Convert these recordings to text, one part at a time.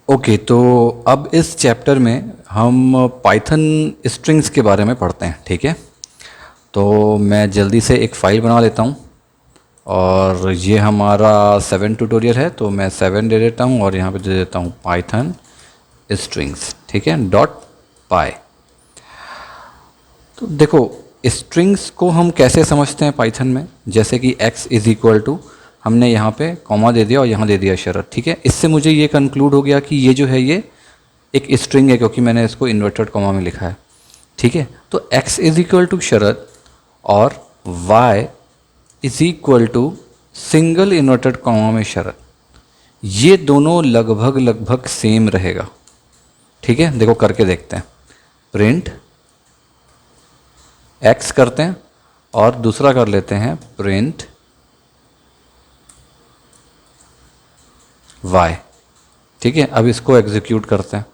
Okay, तो अब इस चैप्टर में हम पाइथन स्ट्रिंग्स के बारे में पढ़ते हैं। ठीक है, तो मैं जल्दी से एक फ़ाइल बना लेता हूँ और ये हमारा 7 ट्यूटोरियल है, तो मैं 7 दे देता हूँ और यहाँ पे दे देता हूँ पाइथन स्ट्रिंग्स। ठीक है, डॉट पाई। तो देखो, स्ट्रिंग्स को हम कैसे समझते हैं पाइथन में, जैसे कि x इज़ इक्वल टू, हमने यहाँ पे कॉमा दे दिया और यहाँ दे दिया शरत। ठीक है, इससे मुझे ये कंक्लूड हो गया कि ये जो है ये एक स्ट्रिंग है, क्योंकि मैंने इसको इन्वर्टेड कॉमा में लिखा है। ठीक है, तो x is equal to Sharat और y is equal to single inverted comma में शरत, ये दोनों लगभग लगभग सेम रहेगा। ठीक है, देखो करके देखते हैं। प्रिंट x करते हैं और दूसरा कर लेते हैं प्रिंट y। ठीक है, अब इसको एग्जीक्यूट करते हैं।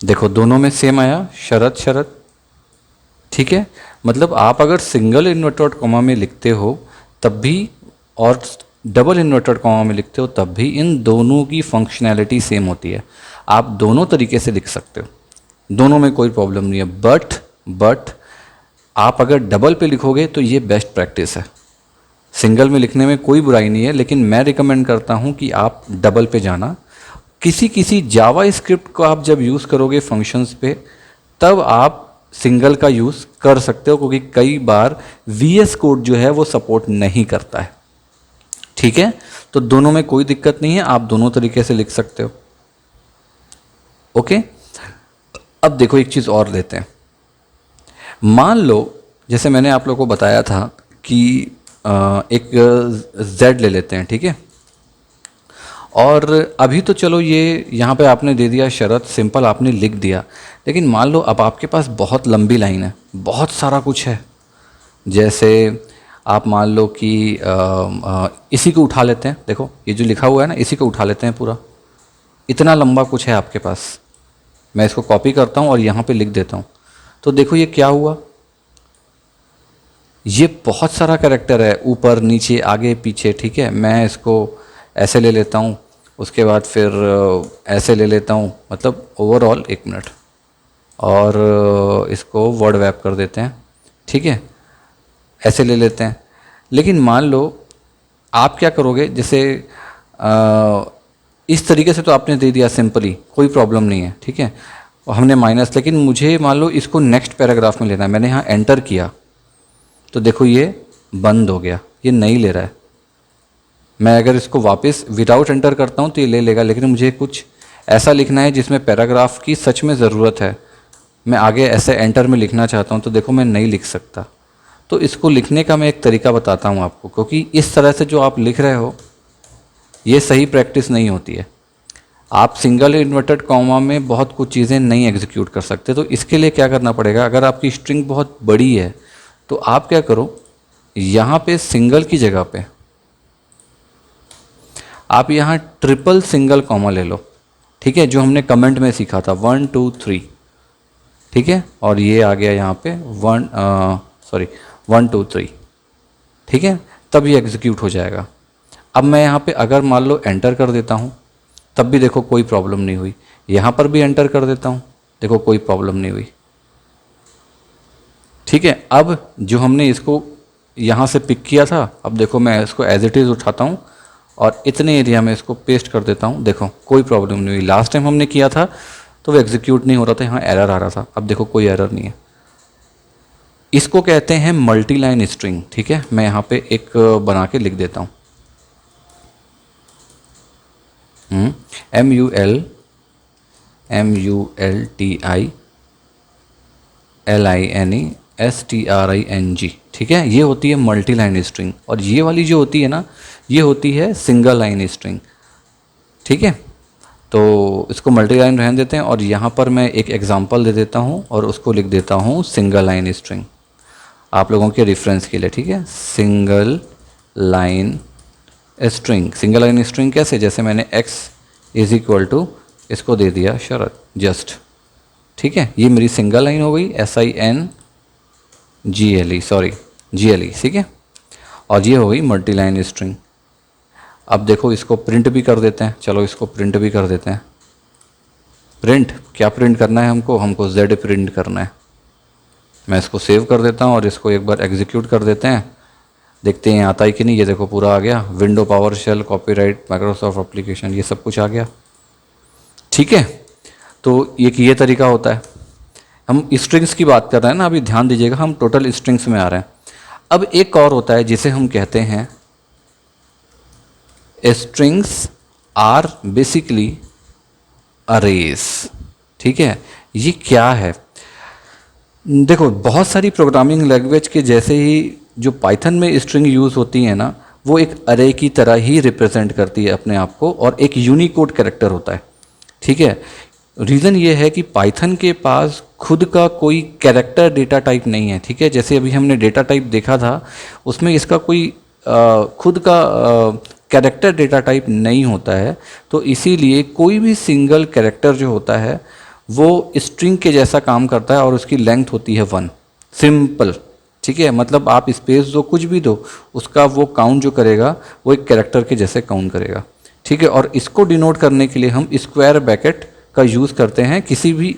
देखो दोनों में सेम आया, शरत शरत। ठीक है, मतलब आप अगर सिंगल इन्वर्टेड कॉमा में लिखते हो तब भी और डबल इन्वर्टेड कॉमा में लिखते हो तब भी इन दोनों की फंक्शनैलिटी सेम होती है। आप दोनों तरीके से लिख सकते हो, दोनों में कोई प्रॉब्लम नहीं है। बट आप अगर डबल पे लिखोगे तो ये बेस्ट प्रैक्टिस है। सिंगल में लिखने में कोई बुराई नहीं है, लेकिन मैं रिकमेंड करता हूँ कि आप डबल पे जाना। किसी जावा स्क्रिप्ट को आप जब यूज़ करोगे फंक्शंस पे, तब आप सिंगल का यूज़ कर सकते हो, क्योंकि कई बार VS कोड जो है वो सपोर्ट नहीं करता है। ठीक है, तो दोनों में कोई दिक्कत नहीं है, आप दोनों तरीके से लिख सकते हो। ओके, अब देखो एक चीज़ और लेते हैं। मान लो जैसे मैंने आप लोगों को बताया था कि एक Z ले लेते हैं। ठीक है, और अभी तो चलो ये यहाँ पे आपने दे दिया शरत, सिंपल आपने लिख दिया। लेकिन मान लो अब आपके पास बहुत लंबी लाइन है, बहुत सारा कुछ है। जैसे आप मान लो कि इसी को उठा लेते हैं। देखो ये जो लिखा हुआ है ना, इसी को उठा लेते हैं पूरा। इतना लंबा कुछ है आपके पास। मैं इसको कॉपी करता हूँ और यहाँ पे लिख देता हूँ। तो देखो ये क्या हुआ, ये बहुत सारा कैरेक्टर है, ऊपर नीचे आगे पीछे। ठीक है, मैं इसको ऐसे ले लेता हूँ, उसके बाद फिर ऐसे ले लेता हूँ, मतलब ओवरऑल 1 मिनट, और इसको वर्ड वैप कर देते हैं। ठीक है, ऐसे ले लेते हैं। लेकिन मान लो आप क्या करोगे, जैसे इस तरीके से तो आपने दे दिया सिंपली, कोई प्रॉब्लम नहीं है। ठीक है, और हमने माइनस, लेकिन मुझे मान लो इसको नेक्स्ट पैराग्राफ में लेना है। मैंने यहाँ एंटर किया तो देखो ये बंद हो गया, ये नहीं ले रहा है। मैं अगर इसको वापस विदाउट एंटर करता हूँ तो ये ले लेगा, लेकिन मुझे कुछ ऐसा लिखना है जिसमें पैराग्राफ की सच में ज़रूरत है। मैं आगे ऐसे एंटर में लिखना चाहता हूँ तो देखो मैं नहीं लिख सकता। तो इसको लिखने का मैं एक तरीका बताता हूँ आपको, क्योंकि इस तरह से जो आप लिख रहे हो ये सही प्रैक्टिस नहीं होती है। आप सिंगल इन्वर्टेड कॉमा में बहुत कुछ चीज़ें नहीं एग्जीक्यूट कर सकते। तो इसके लिए क्या करना पड़ेगा, अगर आपकी स्ट्रिंग बहुत बड़ी है तो आप क्या करो, यहाँ पे सिंगल की जगह पे आप यहाँ ट्रिपल सिंगल कॉमा ले लो। ठीक है, जो हमने कमेंट में सीखा था 1 2 3। ठीक है, और ये आ गया यहाँ पे 1 2 3। ठीक है, तब ये एग्जीक्यूट हो जाएगा। अब मैं यहाँ पे अगर मान लो एंटर कर देता हूँ तब भी देखो कोई प्रॉब्लम नहीं हुई। यहाँ पर भी एंटर कर देता हूँ, देखो कोई प्रॉब्लम नहीं हुई। ठीक है, अब जो हमने इसको यहाँ से पिक किया था, अब देखो मैं इसको एज इट इज़ उठाता हूँ और इतने एरिया में इसको पेस्ट कर देता हूँ। देखो कोई प्रॉब्लम नहीं हुई। लास्ट टाइम हमने किया था तो वो एग्जीक्यूट नहीं हो रहा था, यहाँ एरर आ रहा था। अब देखो कोई एरर नहीं है। इसको कहते हैं मल्टी लाइन स्ट्रिंग। ठीक है, मैं यहाँ पे एक बना के लिख देता हूँ, MULTILINESTRING। ठीक है, ये होती है मल्टी लाइन स्ट्रिंग, और ये वाली जो होती है ना, ये होती है सिंगल लाइन स्ट्रिंग। ठीक है, तो इसको मल्टी लाइन रहने देते हैं और यहाँ पर मैं एक एग्जांपल दे देता हूँ और उसको लिख देता हूँ सिंगल लाइन स्ट्रिंग, आप लोगों के रेफरेंस के लिए। ठीक है, single line string. Single line string कैसे, जैसे मैंने x इज इक्वल टू इसको दे दिया शरत जस्ट। ठीक है, ये मेरी सिंगल लाइन हो गई, SINGLE, सॉरी। GLE, ठीक है। और ये हो गई मल्टी लाइन स्ट्रिंग। अब देखो इसको प्रिंट भी कर देते हैं, चलो इसको प्रिंट भी कर देते हैं। प्रिंट क्या प्रिंट करना है हमको Z प्रिंट करना है। मैं इसको सेव कर देता हूँ और इसको एक बार एग्जीक्यूट कर देते हैं, देखते हैं आता है कि नहीं। ये देखो पूरा आ गया, window, power shell, copyright, Microsoft application, ये सब कुछ आ गया, ठीक है। तो ये तरीका होता है। हम स्ट्रिंग्स की बात कर रहे हैं ना, अभी ध्यान दीजिएगा, हम टोटल स्ट्रिंग्स में आ रहे हैं। अब एक और होता है जिसे हम कहते हैं स्ट्रिंग्स आर बेसिकली अरेज, ठीक है। ये क्या है, देखो बहुत सारी प्रोग्रामिंग लैंग्वेज के जैसे ही जो पाइथन में स्ट्रिंग यूज़ होती है ना, वो एक अरे की तरह ही रिप्रेजेंट करती है अपने आप को, और एक यूनिकोड कैरेक्टर होता है, ठीक है। रीज़न ये है कि पाइथन के पास खुद का कोई कैरेक्टर डेटा टाइप नहीं है, ठीक है। जैसे अभी हमने डेटा टाइप देखा था, उसमें इसका कोई खुद का कैरेक्टर डेटा टाइप नहीं होता है। तो इसीलिए कोई भी सिंगल कैरेक्टर जो होता है वो स्ट्रिंग के जैसा काम करता है, और उसकी लेंथ होती है 1, सिंपल, ठीक है। मतलब आप स्पेस दो, कुछ भी दो, उसका वो काउंट जो करेगा वो एक कैरेक्टर के जैसे काउंट करेगा, ठीक है। और इसको डिनोट करने के लिए हम स्क्वायर ब्रैकेट का यूज़ करते हैं किसी भी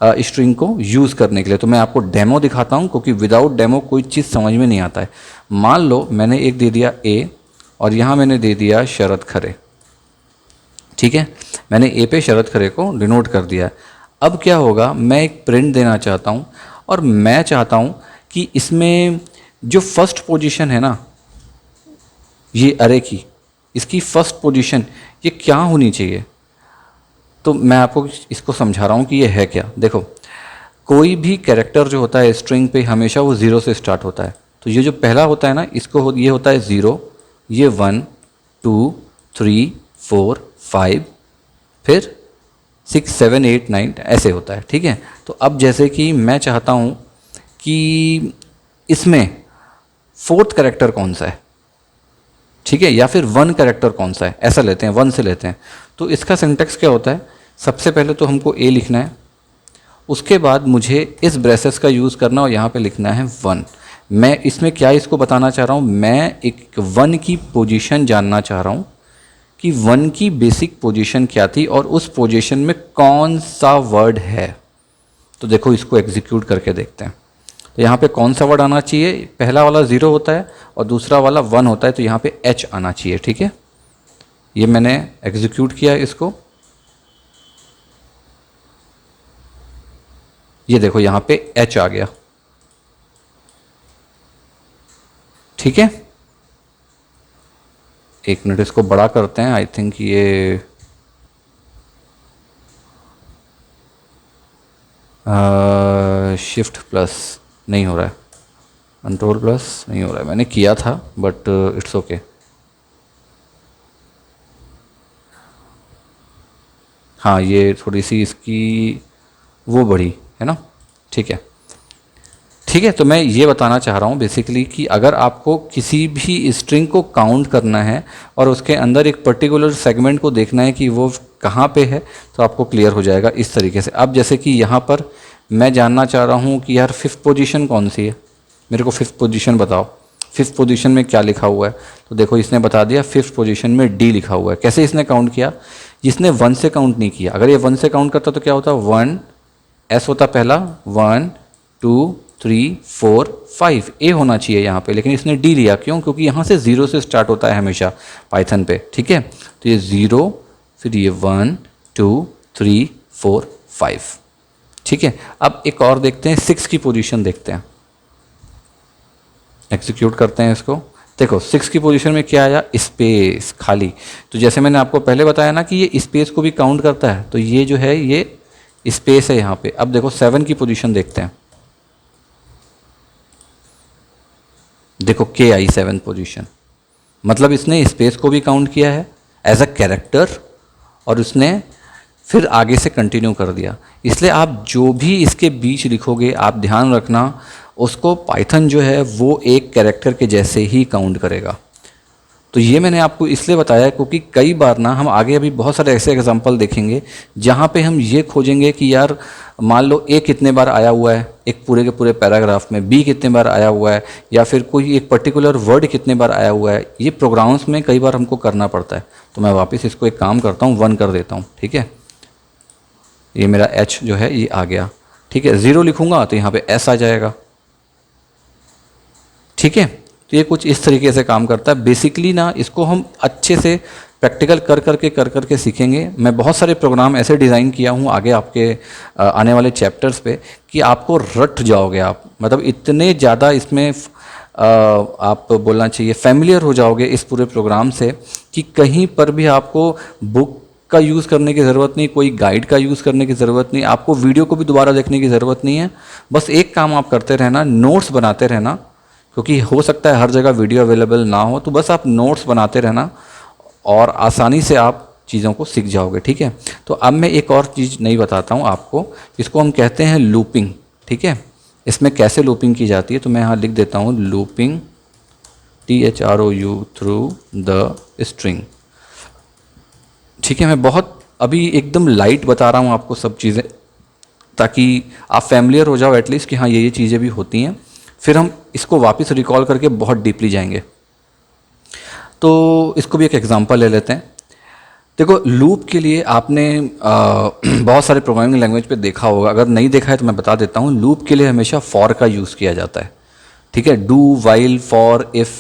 स्ट्रिंग को यूज़ करने के लिए। तो मैं आपको डेमो दिखाता हूँ, क्योंकि विदाउट डेमो कोई चीज़ समझ में नहीं आता है। मान लो मैंने एक दे दिया ए, और यहाँ मैंने दे दिया शरद खरे, ठीक है। मैंने ए पे शरद खरे को डिनोट कर दिया है। अब क्या होगा, मैं एक प्रिंट देना चाहता हूँ, और मैं चाहता हूँ कि इसमें जो फर्स्ट पोजीशन है ना, ये अरे की, इसकी फर्स्ट पोजीशन ये क्या होनी चाहिए। तो मैं आपको इसको समझा रहा हूँ कि ये है क्या। देखो कोई भी कैरेक्टर जो होता है स्ट्रिंग पे हमेशा वो 0 से स्टार्ट होता है। तो ये जो पहला होता है ना, ये होता है 0, ये 1 2 3 4 5, फिर 6 7 8 9 ऐसे होता है, ठीक है। तो अब जैसे कि मैं चाहता हूँ कि इसमें फोर्थ कैरेक्टर कौन सा है, ठीक है, या फिर 1 कैरेक्टर कौन सा है, ऐसा लेते हैं, 1 से लेते हैं। तो इसका सिंटैक्स क्या होता है, सबसे पहले तो हमको ए लिखना है, उसके बाद मुझे इस ब्रेसेस का यूज़ करना और यहाँ पे लिखना है 1। मैं इसमें क्या इसको बताना चाह रहा हूँ, मैं एक 1 की पोजीशन जानना चाह रहा हूँ कि 1 की बेसिक पोजीशन क्या थी और उस पोजीशन में कौन सा वर्ड है। तो देखो इसको एग्जीक्यूट करके देखते हैं। तो यहाँ पे कौन सा वर्ड आना चाहिए, पहला वाला 0 होता है और दूसरा वाला 1 होता है, तो यहाँ पे H आना चाहिए, ठीक है। ये मैंने एग्जीक्यूट किया इसको, ये देखो यहाँ पे H आ गया, ठीक है। एक मिनट इसको बड़ा करते हैं, आई थिंक ये शिफ्ट प्लस नहीं हो रहा है, कंट्रोल प्लस नहीं हो रहा है, मैंने किया था बट इट्स ओके। हाँ ये थोड़ी सी इसकी वो बढ़ी है ना, ठीक है, ठीक है। तो मैं ये बताना चाह रहा हूँ बेसिकली कि अगर आपको किसी भी स्ट्रिंग को काउंट करना है और उसके अंदर एक पर्टिकुलर सेगमेंट को देखना है कि वो कहाँ पे है, तो आपको क्लियर हो जाएगा इस तरीके से। अब जैसे कि यहाँ पर मैं जानना चाह रहा हूँ कि यार 5th पोजीशन कौन सी है, मेरे को 5th पोजीशन बताओ, 5th पोजीशन में क्या लिखा हुआ है। तो देखो इसने बता दिया 5th पोजीशन में D लिखा हुआ है। कैसे इसने काउंट किया, जिसने 1 से काउंट नहीं किया। अगर ये 1 से काउंट करता तो क्या होता, 1 S होता पहला, 1 2 3 4 5 ए होना चाहिए यहाँ पे, लेकिन इसने डी लिया, क्यों, क्योंकि यहाँ से 0 से स्टार्ट होता है हमेशा पाइथन पे, ठीक है। तो ये 0, फिर ये 1 2 3 4 5, ठीक है। अब एक और देखते हैं, 6 की पोजीशन देखते हैं, एग्जीक्यूट करते हैं इसको। देखो 6 की पोजीशन में क्या आया, स्पेस खाली। तो जैसे मैंने आपको पहले बताया ना कि ये स्पेस को भी काउंट करता है, तो ये जो है ये स्पेस है यहाँ पे। अब देखो 7 की पोजीशन देखते हैं, देखो के आई 7 पोजीशन, मतलब इसने स्पेस को भी काउंट किया है एज अ कैरेक्टर, और उसने फिर आगे से कंटिन्यू कर दिया। इसलिए आप जो भी इसके बीच लिखोगे आप ध्यान रखना, उसको पाइथन जो है वो एक कैरेक्टर के जैसे ही काउंट करेगा। तो ये मैंने आपको इसलिए बताया क्योंकि कई बार ना हम आगे अभी बहुत सारे ऐसे एग्जांपल देखेंगे जहाँ पे हम ये खोजेंगे कि यार मान लो ए कितने बार आया हुआ है एक पूरे के पूरे पैराग्राफ में, बी कितने बार आया हुआ है, या फिर कोई एक पर्टिकुलर वर्ड कितने बार आया हुआ है। ये प्रोग्राम्स में कई बार हमको करना पड़ता है। तो मैं वापस इसको एक काम करता हूँ, 1 कर देता हूँ, ठीक है। ये मेरा एच जो है ये आ गया, ठीक है। 0 लिखूंगा तो यहाँ पे एस आ जाएगा, ठीक है। तो ये कुछ इस तरीके से काम करता है। बेसिकली ना इसको हम अच्छे से प्रैक्टिकल कर करके सीखेंगे। मैं बहुत सारे प्रोग्राम ऐसे डिज़ाइन किया हूँ आगे आपके आने वाले चैप्टर्स पे कि आपको रट जाओगे आप, मतलब इतने ज़्यादा इसमें आप बोलना चाहिए फैमिलियर हो जाओगे इस पूरे प्रोग्राम से कि कहीं पर भी आपको बुक का यूज़ करने की ज़रूरत नहीं, कोई गाइड का यूज़ करने की ज़रूरत नहीं, आपको वीडियो को भी दोबारा देखने की ज़रूरत नहीं है। बस एक काम आप करते रहना, नोट्स बनाते रहना, क्योंकि हो सकता है हर जगह वीडियो अवेलेबल ना हो। तो बस आप नोट्स बनाते रहना और आसानी से आप चीज़ों को सीख जाओगे, ठीक है। तो अब मैं एक और चीज़ नहीं बताता हूँ आपको, इसको हम कहते हैं लूपिंग, ठीक है। इसमें कैसे लूपिंग की जाती है तो मैं यहाँ लिख देता हूँ looping, THROU through the string, ठीक है। मैं बहुत अभी एकदम लाइट बता रहा हूँ आपको सब चीज़ें, ताकि आप फैमिलियर हो जाओ एटलीस्ट कि हाँ ये चीज़ें भी होती हैं। फिर हम इसको वापस रिकॉल करके बहुत डीपली जाएंगे। तो इसको भी एक एग्जांपल ले लेते हैं। देखो लूप के लिए आपने बहुत सारे प्रोग्रामिंग लैंग्वेज पे देखा होगा, अगर नहीं देखा है तो मैं बता देता हूँ। लूप के लिए हमेशा फॉर का यूज़ किया जाता है, ठीक है। Do, while, for, if,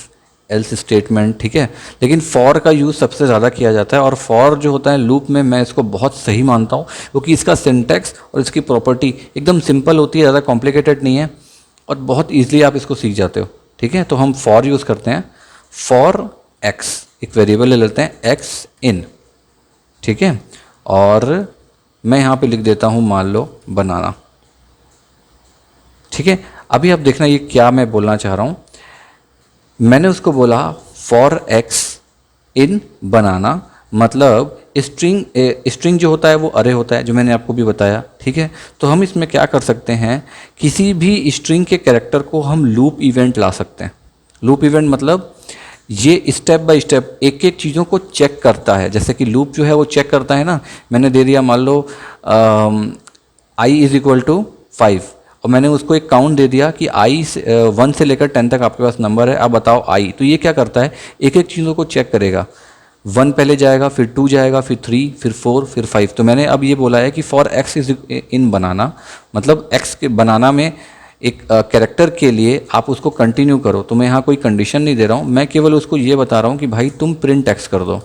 else statement, ठीक है। लेकिन फॉर का यूज़ सबसे ज़्यादा किया जाता है और फॉर जो होता है लूप में मैं इसको बहुत सही मानता हूँ क्योंकि इसका सिंटैक्स और इसकी प्रॉपर्टी एकदम सिंपल होती है, ज़्यादा कॉम्प्लिकेटेड नहीं है और बहुत ईजिली आप इसको सीख जाते हो, ठीक है। तो हम फॉर यूज़ करते हैं। फॉर एक्स, एक वेरिएबल ले लेते हैं एक्स इन, ठीक है। और मैं यहाँ पे लिख देता हूँ मान लो बनाना, ठीक है। अभी आप देखना ये क्या मैं बोलना चाह रहा हूँ। मैंने उसको बोला फॉर एक्स इन बनाना, मतलब स्ट्रिंग जो होता है वो अरे होता है, जो मैंने आपको भी बताया, ठीक है। तो हम इसमें क्या कर सकते हैं, किसी भी स्ट्रिंग के कैरेक्टर को हम लूप इवेंट ला सकते हैं। लूप इवेंट मतलब ये स्टेप बाय स्टेप एक एक चीज़ों को चेक करता है। जैसे कि लूप जो है वो चेक करता है ना, मैंने दे दिया मान लो i=5 और मैंने उसको एक काउंट दे दिया कि i 1 से लेकर 10 तक आपके पास नंबर है, अब बताओ i। तो ये क्या करता है, एक एक चीज़ों को चेक करेगा। 1 पहले जाएगा, फिर 2 जाएगा, फिर 3, फिर 4, फिर 5। तो मैंने अब ये बोला है कि फॉर x इज इन बनाना, मतलब x के बनाना में एक कैरेक्टर के लिए आप उसको कंटिन्यू करो। तो मैं यहाँ कोई कंडीशन नहीं दे रहा हूँ, मैं केवल उसको ये बता रहा हूँ कि भाई तुम प्रिंट x कर दो।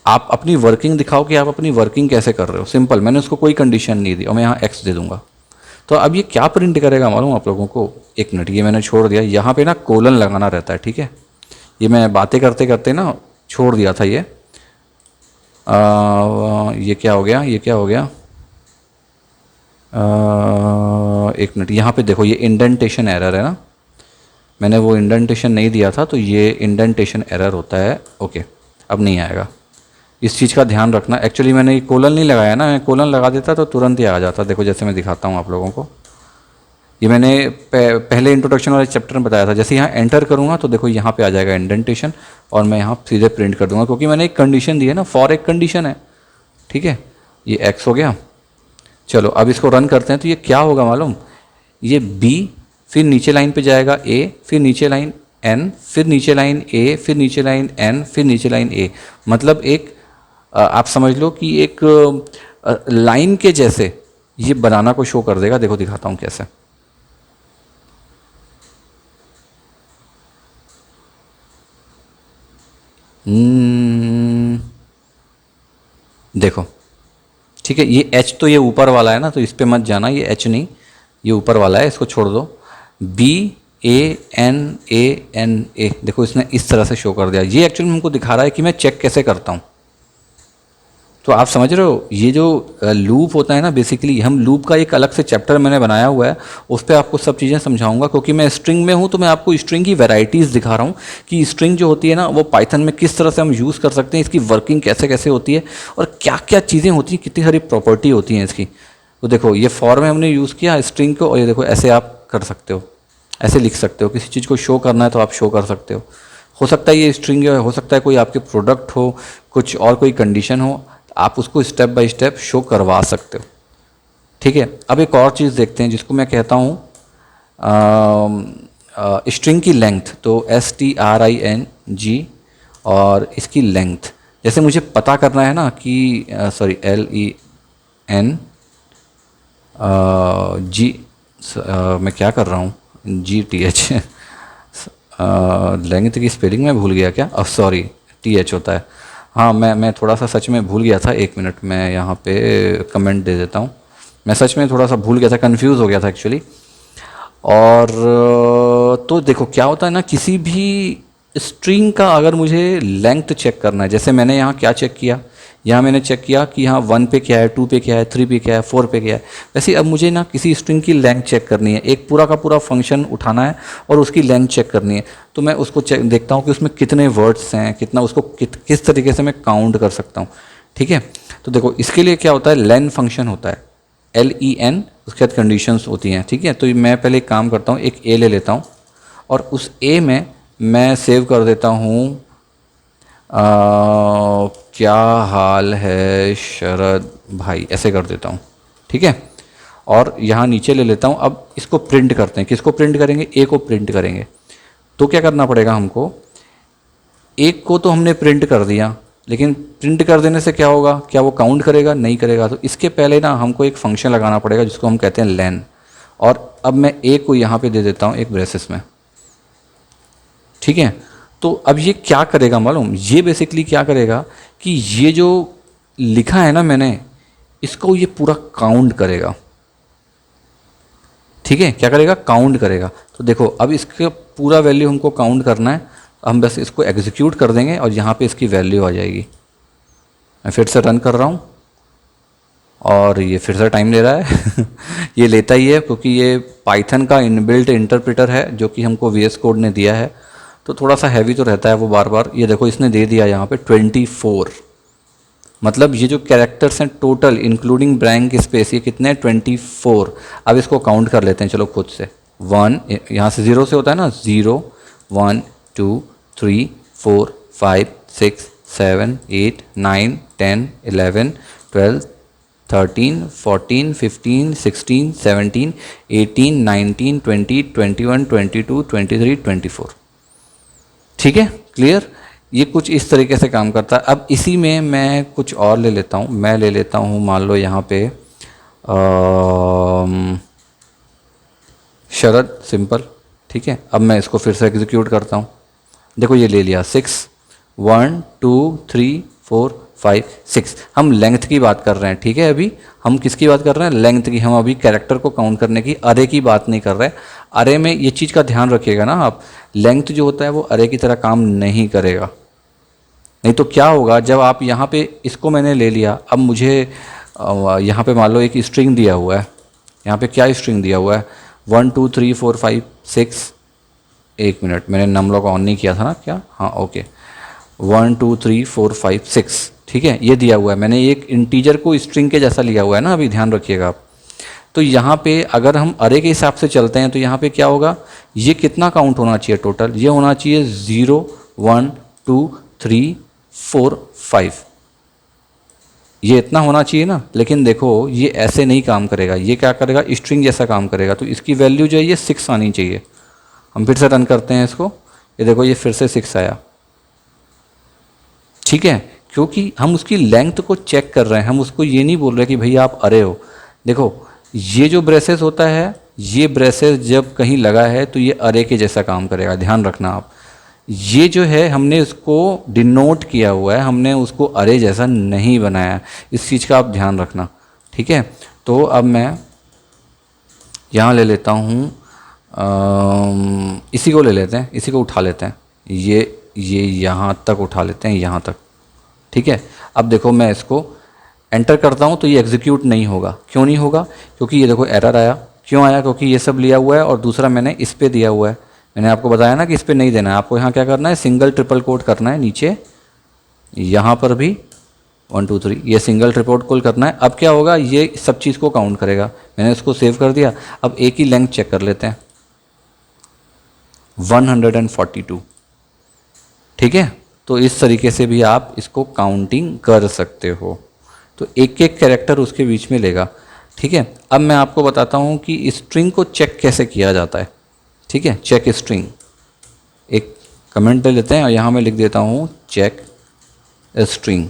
आप अपनी वर्किंग दिखाओ कि आप अपनी वर्किंग कैसे कर रहे हो, सिंपल। मैंने उसको कोई कंडीशन नहीं दी और मैं यहाँ x दे दूंगा। तो अब ये क्या प्रिंट करेगा मालूम आप लोगों को, एक मिनट, ये मैंने छोड़ दिया, यहाँ पे ना कोलन लगाना रहता है, ठीक है। ये मैं बातें करते करते ना छोड़ दिया था। ये क्या हो गया, ये क्या हो गया, एक मिनट, यहाँ पे देखो ये इंडेंटेशन एरर है ना, मैंने वो इंडेंटेशन नहीं दिया था, तो ये इंडेंटेशन एरर होता है। ओके, अब नहीं आएगा, इस चीज़ का ध्यान रखना। एक्चुअली मैंने ये कोलन नहीं लगाया ना, मैं कोलन लगा देता तो तुरंत ही आ जाता। देखो जैसे मैं दिखाता हूँ आप लोगों को, ये मैंने पहले इंट्रोडक्शन वाले चैप्टर में बताया था। जैसे यहाँ एंटर करूँगा तो देखो यहाँ पे आ जाएगा इंडेंटेशन और मैं यहाँ सीधे प्रिंट कर दूंगा, क्योंकि मैंने एक कंडीशन दी है ना, फॉर एक कंडीशन है, ठीक है। ये एक्स हो गया। चलो अब इसको रन करते हैं तो ये क्या होगा मालूम, ये बी, फिर नीचे लाइन पे जाएगा ए, फिर नीचे लाइन एन, फिर नीचे लाइन ए, फिर नीचे लाइन एन, फिर नीचे लाइन ए। मतलब एक आप समझ लो कि एक लाइन के जैसे ये बनाना को शो कर देगा। देखो दिखाता हूँ कैसे। देखो ठीक है, ये एच तो ये ऊपर वाला है ना, तो इस पे मत जाना, ये एच नहीं, ये ऊपर वाला है, इसको छोड़ दो। B A N A N A, देखो इसने इस तरह से शो कर दिया। ये एक्चुअली हमको दिखा रहा है कि मैं चेक कैसे करता हूँ। तो आप समझ रहे हो, ये जो लूप होता है ना, बेसिकली हम लूप का एक अलग से चैप्टर मैंने बनाया हुआ है, उस पर आपको सब चीज़ें समझाऊंगा। क्योंकि मैं स्ट्रिंग में हूँ तो मैं आपको स्ट्रिंग की वैरायटीज़ दिखा रहा हूँ कि स्ट्रिंग जो होती है ना वो पाइथन में किस तरह से हम यूज़ कर सकते हैं, इसकी वर्किंग कैसे कैसे होती है और क्या क्या चीज़ें होती हैं, कितनी सारी प्रॉपर्टी होती हैं इसकी। तो देखो ये फॉर में हमने यूज़ किया स्ट्रिंग को, और ये देखो ऐसे आप कर सकते हो, ऐसे लिख सकते हो। किसी चीज़ को शो करना है तो आप शो कर सकते हो। हो सकता है ये स्ट्रिंग हो सकता है कोई आपके प्रोडक्ट हो, कुछ और कोई कंडीशन हो, आप उसको स्टेप बाय स्टेप शो करवा सकते हो। ठीक है, अब एक और चीज़ देखते हैं जिसको मैं कहता हूँ स्ट्रिंग की लेंथ। तो STRING और इसकी लेंथ, जैसे मुझे पता करना है ना कि सॉरी LENG, मैं क्या कर रहा हूँ, GTH लेंथ की स्पेलिंग में भूल गया क्या, अब सॉरी TH होता है। हाँ, मैं थोड़ा सा सच में भूल गया था, एक मिनट मैं यहाँ पे कमेंट दे देता हूँ। मैं सच में थोड़ा सा भूल गया था, कंफ्यूज हो गया था एक्चुअली। और तो देखो क्या होता है ना, किसी भी स्ट्रिंग का अगर मुझे लेंथ चेक करना है, जैसे मैंने यहाँ क्या चेक किया, यहाँ मैंने चेक किया कि यहाँ 1 पे क्या है, 2 पे क्या है, 3 पे क्या है, 4 पे क्या है। वैसे अब मुझे ना किसी स्ट्रिंग की लेंथ चेक करनी है, एक पूरा का पूरा फंक्शन उठाना है और उसकी लेंथ चेक करनी है। तो मैं उसको चेक देखता हूँ कि उसमें कितने वर्ड्स हैं, कितना उसको किस तरीके से मैं काउंट कर सकता हूँ। ठीक है, तो देखो इसके लिए क्या होता है, लेन फंक्शन होता है, LEN, उसके बाद कंडीशंस होती हैं। ठीक है, तो मैं पहले एक काम करता हूँ, एक ए ले लेता हूँ और उस ए में मैं सेव कर देता हूँ क्या हाल है शरद भाई, ऐसे कर देता हूँ। ठीक है, और यहाँ नीचे ले लेता हूँ। अब इसको प्रिंट करते हैं, किसको प्रिंट करेंगे, ए को प्रिंट करेंगे। तो क्या करना पड़ेगा हमको, एक को तो हमने प्रिंट कर दिया, लेकिन प्रिंट कर देने से क्या होगा, क्या वो काउंट करेगा, नहीं करेगा। तो इसके पहले ना हमको एक फंक्शन लगाना पड़ेगा जिसको हम कहते हैं लेन। और अब मैं ए को यहाँ पे दे देता हूँ एक ब्रेसेस में। ठीक है, तो अब ये क्या करेगा मालूम, ये बेसिकली क्या करेगा कि ये जो लिखा है ना मैंने, इसको ये पूरा काउंट करेगा। ठीक है, क्या करेगा, काउंट करेगा। तो देखो अब इसका पूरा वैल्यू हमको काउंट करना है, हम बस इसको एग्जीक्यूट कर देंगे और यहाँ पे इसकी वैल्यू आ जाएगी। मैं फिर से रन कर रहा हूँ और ये फिर से टाइम ले रहा है ये लेता ही है क्योंकि ये पाइथन का इनबिल्ट इंटरप्रेटर है जो कि हमको VS कोड ने दिया है, तो थोड़ा सा हैवी तो रहता है वो बार बार। ये देखो इसने दे दिया यहाँ पे 24, मतलब ये जो कैरेक्टर्स हैं टोटल इंक्लूडिंग ब्लैंक स्पेस, ये कितने हैं, 24। अब इसको काउंट कर लेते हैं चलो खुद से। 1, यहाँ से 0 से होता है ना, 0 1 2 3 4 5 6 7 8 9 10 11 12 13 14 15 16 17 18 19 20 21 22 23 24। ठीक है, क्लियर। ये कुछ इस तरीके से काम करता है। अब इसी में मैं कुछ और ले लेता हूँ, मैं ले लेता हूँ मान लो यहाँ पे शरद सिंपल। ठीक है, अब मैं इसको फिर से एग्जीक्यूट करता हूँ। देखो ये ले लिया 6 1 2 3 4 5 6। हम लेंथ की बात कर रहे हैं। ठीक है, अभी हम किसकी बात कर रहे हैं, लेंथ की। हम अभी कैरेक्टर को काउंट करने की, अरे की बात नहीं कर रहे। अरे में ये चीज़ का ध्यान रखिएगा ना आप, लेंथ जो होता है वो अरे की तरह काम नहीं करेगा। नहीं तो क्या होगा, जब आप यहाँ पे इसको मैंने ले लिया, अब मुझे यहाँ पे मान लो एक स्ट्रिंग दिया हुआ है, यहाँ पे क्या स्ट्रिंग दिया हुआ है, 1 2 3 4 5 6। एक मिनट, मैंने नम लॉक ऑन नहीं किया था ना क्या, हाँ ओके, 1 2 3 4 5 6। ठीक है, ये दिया हुआ है, मैंने एक इंटीजर को स्ट्रिंग के जैसा लिया हुआ है ना, अभी ध्यान रखिएगा आप। तो यहाँ पे अगर हम अरे के हिसाब से चलते हैं तो यहाँ पे क्या होगा, ये कितना काउंट होना चाहिए टोटल, ये होना चाहिए 0 1 2 3 4 5, ये इतना होना चाहिए ना। लेकिन देखो ये ऐसे नहीं काम करेगा, ये क्या करेगा, स्ट्रिंग जैसा काम करेगा। तो इसकी वैल्यू जो है ये 6 आनी चाहिए। हम फिर से रन करते हैं इसको, ये देखो ये फिर से 6 आया। ठीक है, क्योंकि हम उसकी लेंथ को चेक कर रहे हैं, हम उसको ये नहीं बोल रहे कि भैया आप अरे हो। देखो ये जो ब्रेसेस होता है, ये ब्रेसेस जब कहीं लगा है तो ये अरे के जैसा काम करेगा, ध्यान रखना आप। ये जो है हमने उसको डिनोट किया हुआ है, हमने उसको अरे जैसा नहीं बनाया, इस चीज़ का आप ध्यान रखना। ठीक है, तो अब मैं यहाँ ले लेता हूँ, इसी को ले लेते हैं, इसी को उठा लेते हैं, ये यहाँ तक उठा लेते हैं, यहाँ तक। ठीक है, अब देखो मैं इसको एंटर करता हूँ तो ये एग्जीक्यूट नहीं होगा। क्यों नहीं होगा, क्योंकि ये देखो एरर आया। क्यों आया, क्योंकि ये सब लिया हुआ है और दूसरा मैंने इस पे दिया हुआ है। मैंने आपको बताया ना कि इस पे नहीं देना है, आपको यहाँ क्या करना है, सिंगल ट्रिपल कोट करना है नीचे, यहाँ पर भी 1 2 3 ये सिंगल ट्रिपल कोट करना है। अब क्या होगा, ये सब चीज़ को काउंट करेगा। मैंने इसको सेव कर दिया। अब एक ही लेंथ चेक कर लेते हैं, 142। ठीक है, तो इस तरीके से भी आप इसको काउंटिंग कर सकते हो। तो एक एक कैरेक्टर उसके बीच में लेगा। ठीक है, अब मैं आपको बताता हूँ कि स्ट्रिंग को चेक कैसे किया जाता है। ठीक है, चेक स्ट्रिंग, एक कमेंट ले लेते हैं और यहाँ मैं लिख देता हूँ चेक स्ट्रिंग।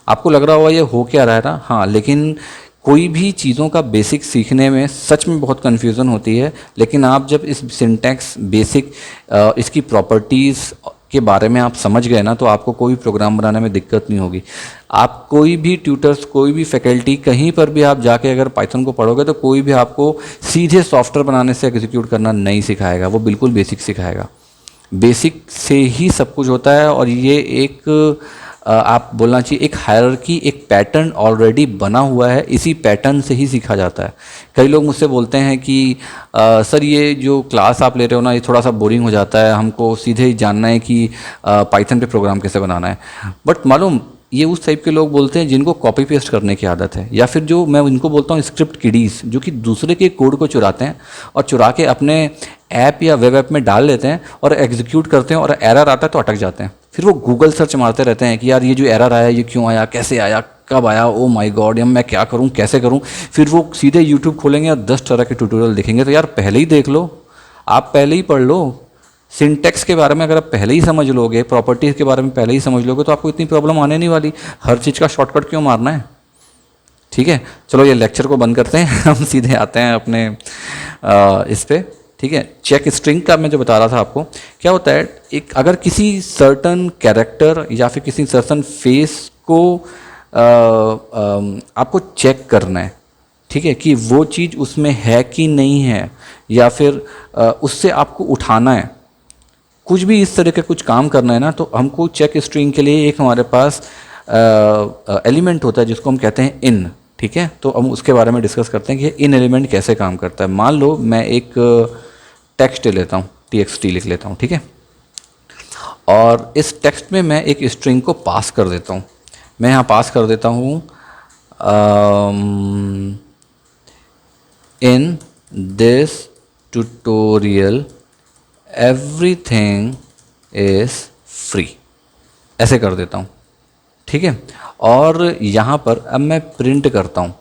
आपको लग रहा होगा ये हो क्या रहा है ना, हाँ, लेकिन कोई भी चीज़ों का बेसिक सीखने में सच में बहुत कन्फ्यूज़न होती है, लेकिन आप जब इस सिंटैक्स बेसिक इसकी प्रॉपर्टीज़ के बारे में आप समझ गए ना, तो आपको कोई प्रोग्राम बनाने में दिक्कत नहीं होगी। आप कोई भी ट्यूटर्स, कोई भी फैकल्टी, कहीं पर भी आप जाके अगर पाइथन को पढ़ोगे तो कोई भी आपको सीधे सॉफ्टवेयर बनाने से एग्जीक्यूट करना नहीं सिखाएगा, वो बिल्कुल बेसिक सिखाएगा। बेसिक से ही सब कुछ होता है, और ये एक आप बोलना चाहिए एक हायरार्की, एक पैटर्न ऑलरेडी बना हुआ है, इसी पैटर्न से ही सीखा जाता है। कई लोग मुझसे बोलते हैं कि सर ये जो क्लास आप ले रहे हो ना, ये थोड़ा सा बोरिंग हो जाता है, हमको सीधे ही जानना है कि पाइथन पे प्रोग्राम कैसे बनाना है। बट मालूम, ये उस टाइप के लोग बोलते हैं जिनको कॉपी पेस्ट करने की आदत है, या फिर जो मैं इनको बोलता हूँ स्क्रिप्ट किडीज, जो कि दूसरे के कोड को चुराते हैं और चुरा के अपने ऐप या वेब ऐप में डाल लेते हैं और एग्जीक्यूट करते हैं, और एरर आता है तो अटक जाते हैं। फिर वो गूगल सर्च मारते रहते हैं कि यार ये जो एरर आया ये क्यों आया, कैसे आया, कब आया, ओ माय गॉड, या मैं क्या करूँ, कैसे करूँ। फिर वो सीधे यूट्यूब खोलेंगे और 10 तरह के ट्यूटोरियल देखेंगे। तो यार पहले ही देख लो, आप पहले ही पढ़ लो। सिंटेक्स के बारे में अगर आप पहले ही समझ लोगे, प्रॉपर्टीज़ के बारे में पहले ही समझ लोगे, तो आपको इतनी प्रॉब्लम आने नहीं वाली। हर चीज़ का शॉर्टकट क्यों मारना है। ठीक है, चलो ये लेक्चर को बंद करते हैं हम सीधे आते हैं अपने इस पे। ठीक है, चेक स्ट्रिंग का मैं जो बता रहा था आपको, क्या होता है, एक अगर किसी सर्टन कैरेक्टर या फिर किसी सर्टन फेस को आपको चेक करना है, ठीक है, कि वो चीज़ उसमें है कि नहीं है, या फिर उससे आपको उठाना है, कुछ भी इस तरह का कुछ काम करना है ना, तो हमको चेक स्ट्रिंग के लिए एक हमारे पास एलिमेंट होता है जिसको हम कहते हैं इन। ठीक है, तो हम उसके बारे में डिस्कस करते हैं कि इन एलिमेंट कैसे काम करता है। मान लो मैं एक टेक्स्ट लेता हूँ, txt लिख लेता हूँ, ठीक है, और इस टेक्स्ट में मैं एक स्ट्रिंग को पास कर देता हूँ। मैं यहाँ पास कर देता हूँ in this tutorial everything is free, ऐसे कर देता हूँ। ठीक है, और यहाँ पर अब मैं प्रिंट करता हूँ।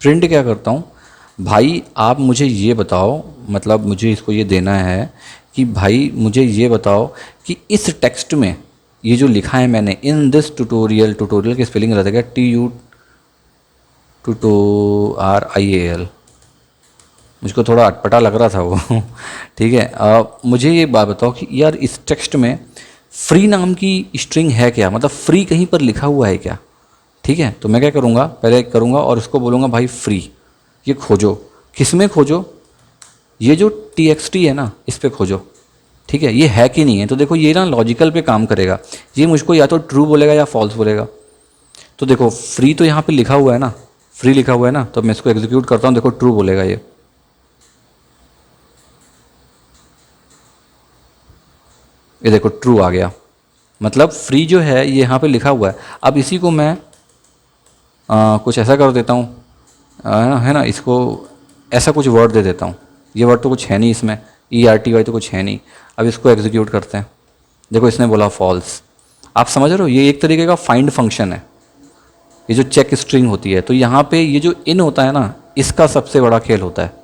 प्रिंट क्या करता हूँ, भाई आप मुझे ये बताओ, मतलब मुझे इसको ये देना है कि भाई मुझे ये बताओ कि इस टेक्स्ट में ये जो लिखा है मैंने, इन दिस ट्यूटोरियल, ट्यूटोरियल की स्पेलिंग रहता है TUTORIAL, मुझको थोड़ा अटपटा लग रहा था वो ठीक है, मुझे ये बात बताओ कि यार इस टेक्स्ट में फ्री नाम की स्ट्रिंग है क्या, मतलब फ्री कहीं पर लिखा हुआ है क्या। ठीक है, तो मैं क्या करूँगा, पहले करूँगा और उसको बोलूँगा भाई फ्री, ये खोजो। किस में खोजो, ये जो txt है ना, इस पे खोजो। ठीक है, ये है कि नहीं है। तो देखो ये ना लॉजिकल पे काम करेगा, ये मुझको या तो ट्रू बोलेगा या फॉल्स बोलेगा। तो देखो फ्री तो यहाँ पे लिखा हुआ है ना, फ्री लिखा हुआ है ना, तो मैं इसको एग्जीक्यूट करता हूँ, देखो ट्रू बोलेगा ये देखो ट्रू आ गया, मतलब फ्री जो है ये यहाँ पे लिखा हुआ है। अब इसी को मैं कुछ ऐसा कर देता हूँ, है ना, इसको ऐसा कुछ वर्ड दे देता हूँ। ये वर्ड तो कुछ है नहीं इसमें, ERTY तो कुछ है नहीं। अब इसको एग्जीक्यूट करते हैं, देखो इसने बोला फॉल्स। आप समझ रहे हो, ये एक तरीके का फाइंड फंक्शन है, ये जो चेक स्ट्रिंग होती है। तो यहाँ पे ये जो इन होता है ना, इसका सबसे बड़ा खेल होता है।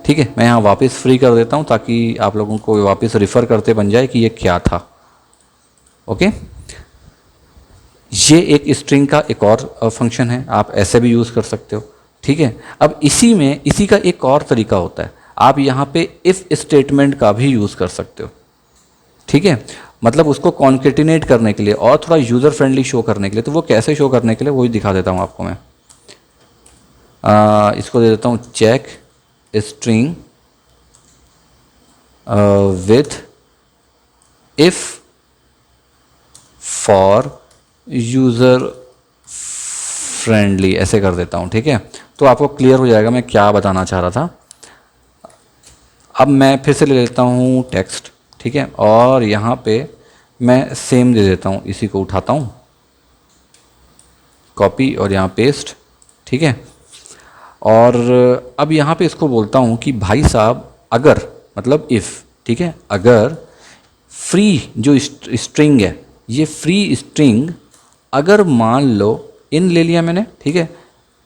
ठीक है, मैं यहाँ वापस फ्री कर देता हूँ ताकि आप लोगों को वापस रिफ़र करते बन जाए कि ये क्या था। ओके, ये एक स्ट्रिंग का एक और फंक्शन है, आप ऐसे भी यूज़ कर सकते हो। ठीक है, अब इसी का एक और तरीका होता है, आप यहाँ पे इफ़ स्टेटमेंट का भी यूज़ कर सकते हो। ठीक है, मतलब उसको कॉन्केटिनेट करने के लिए और थोड़ा यूज़र फ्रेंडली शो करने के लिए। तो वो कैसे शो करने के लिए, वही दिखा देता हूँ आपको मैं। इसको दे देता हूँ check string with if for user friendly, ऐसे कर देता हूँ। ठीक है, तो आपको क्लियर हो जाएगा मैं क्या बताना चाह रहा था। अब मैं फिर से ले लेता हूँ टेक्स्ट, ठीक है, और यहाँ पे मैं सेम दे देता हूँ, इसी को उठाता हूँ, कॉपी और यहाँ पेस्ट। ठीक है, और अब यहाँ पे इसको बोलता हूँ कि भाई साहब अगर, मतलब इफ़, ठीक है, अगर फ्री जो स्ट्रिंग है, ये फ्री स्ट्रिंग अगर मान लो इन ले लिया मैंने, ठीक है,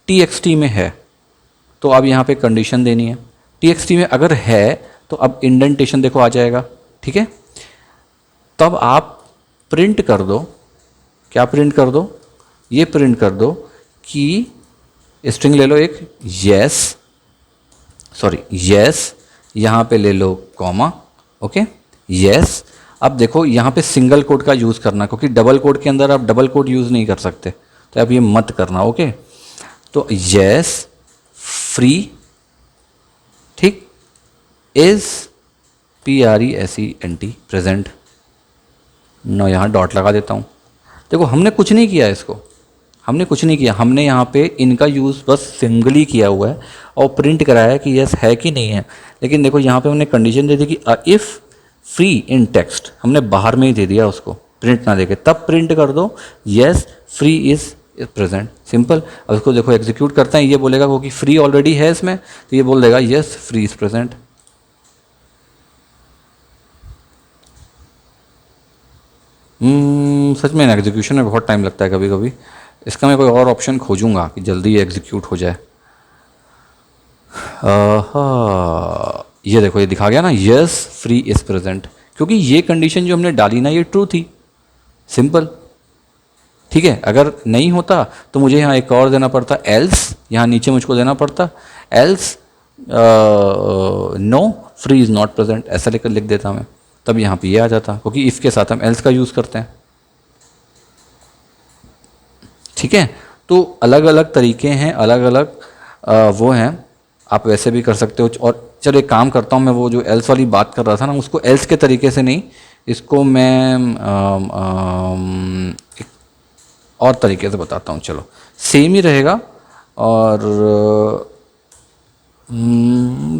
txt में है, तो अब यहाँ पे कंडीशन देनी है। txt में अगर है तो अब इंडेंटेशन देखो आ जाएगा, ठीक है। तब आप प्रिंट कर दो, क्या प्रिंट कर दो, ये प्रिंट कर दो कि स्ट्रिंग ले लो एक यस, सॉरी यस, यहाँ पे ले लो कॉमा, ओके यस। अब देखो यहाँ पे सिंगल कोड का यूज़ करना, क्योंकि डबल कोड के अंदर आप डबल कोड यूज़ नहीं कर सकते, तो आप ये मत करना, ओके। तो यस फ्री, ठीक, इज PRESENT प्रेजेंट, नो यहाँ डॉट लगा देता हूँ। देखो हमने कुछ नहीं किया इसको, हमने कुछ नहीं किया, हमने यहाँ पे इनका यूज़ बस सिंगली किया हुआ है और प्रिंट कराया है कि यस है कि नहीं है। लेकिन देखो यहाँ पे हमने कंडीशन दे दी कि इफ़ फ्री इन टेक्स्ट, हमने बाहर में ही दे दिया उसको, प्रिंट ना देके, तब प्रिंट कर दो yes free is present, simple. अब इसको देखो एग्जीक्यूट करते हैं, ये बोलेगा क्योंकि फ्री ऑलरेडी है इसमें, तो ये बोल देगा यस फ्री इज़ प्रेजेंट। सच में एग्जीक्यूशन में बहुत टाइम लगता है कभी कभी, इसका मैं कोई और ऑप्शन खोजूंगा कि जल्दी एग्जीक्यूट हो जाए। हाँ, ये देखो ये दिखा गया ना यस फ्री इज़ प्रेजेंट, क्योंकि ये कंडीशन जो हमने डाली ना ये ट्रू थी, सिंपल, ठीक है। अगर नहीं होता तो मुझे यहाँ एक और देना पड़ता, एल्स, यहाँ नीचे मुझको देना पड़ता else no free is not present, ऐसा लेकर लिख देता मैं, तब यहाँ पे ये आ जाता, क्योंकि इफ़ के साथ हम एल्स का यूज़ करते हैं, ठीक है। तो अलग अलग तरीके हैं, अलग अलग वो हैं, आप वैसे भी कर सकते हो। और चलो एक काम करता हूँ, मैं वो जो एल्स वाली बात कर रहा था ना, उसको एल्स के तरीके से नहीं, इसको मैं एक और तरीके से बताता हूँ, चलो सेम ही रहेगा और